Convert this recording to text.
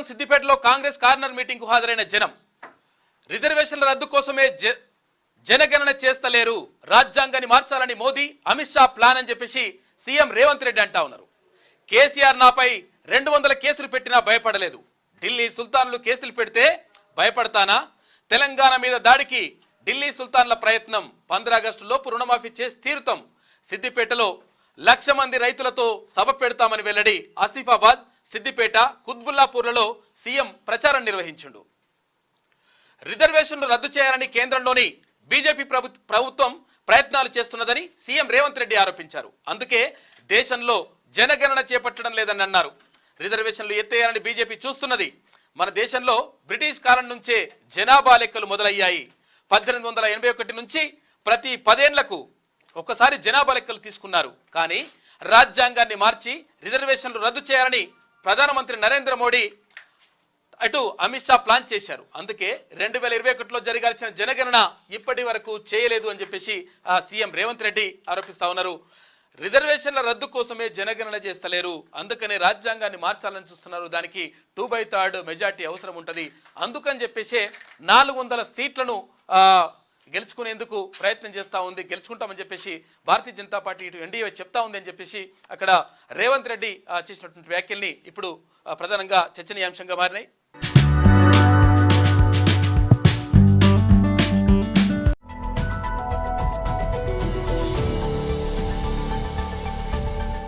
సిద్దిపేటలో Congress corner meeting కు హాజరైన జనం రిజర్వేషన్ల రద్దు కోసమే జనగణన చేస్తలేరు, రాజ్యాంగాన్ని మార్చాలని మోదీ అమిత్ షా ప్లాన్ అని చెప్పేసి సీఎం రేవంత్ రెడ్డి అంటా ఉన్నారు. కేసీఆర్ నాపై 200 కేసులు పెట్టినా భయపడలేదు, ఢిల్లీ సుల్తాన్లు కేసులు పెడితే భయపడతానా? తెలంగాణ మీద దాడికి ఢిల్లీ సుల్తాన్ల ప్రయత్నం, 15 ఆగస్టు లోపు రుణమాఫీ చేసి తీరుతాం, సిద్దిపేటలో 1,00,000 మంది రైతులతో సభ పెడతామని వెల్లడి. ఆసిఫాబాద్, సిద్దిపేట, కుత్బుల్లాపూర్లలో సీఎం ప్రచారం నిర్వహించిండు. రిజర్వేషన్లు రద్దు చేయాలని కేంద్రంలోని బీజేపీ ప్రభుత్వం ప్రయత్నాలు చేస్తున్నదని సీఎం రేవంత్ రెడ్డి ఆరోపించారు. అందుకే దేశంలో జనగణన చేపట్టడం లేదని అన్నారు. రిజర్వేషన్లు ఎత్తేయాలని బీజేపీ చూస్తున్నది. మన దేశంలో బ్రిటిష్ కాలం నుంచే జనాభా లెక్కలు మొదలయ్యాయి. 1881 నుంచి ప్రతి 10 ఏళ్లకు ఒకసారి జనాభా లెక్కలు తీసుకున్నారు. కానీ రాజ్యాంగాన్ని మార్చి రిజర్వేషన్లు రద్దు చేయాలని ప్రధానమంత్రి నరేంద్ర మోడీ అటు అమిత్ షా ప్లాన్ చేశారు. అందుకే 2021లో జరగాల్సిన జనగణన ఇప్పటి వరకు చేయలేదు అని చెప్పేసి సీఎం రేవంత్ రెడ్డి ఆరోపిస్తా ఉన్నారు. రిజర్వేషన్ల రద్దు కోసమే జనగణన చేస్తలేరు, అందుకనే రాజ్యాంగాన్ని మార్చాలని చూస్తున్నారు. దానికి 2/3 మెజార్టీ అవసరం ఉంటుంది. అందుకని చెప్పేసి 400 సీట్లను గెలుచుకునేందుకు ప్రయత్నం చేస్తూ ఉంది. గెలుచుకుంటామని చెప్పేసి భారతీయ జనతా పార్టీ ఇటు ఎన్డీఏ చెప్తా ఉంది అని చెప్పేసి అక్కడ రేవంత్ రెడ్డి చేసినటువంటి వ్యాఖ్యల్ని ఇప్పుడు ప్రధానంగా చర్చనీయాంశంగా మారినాయి.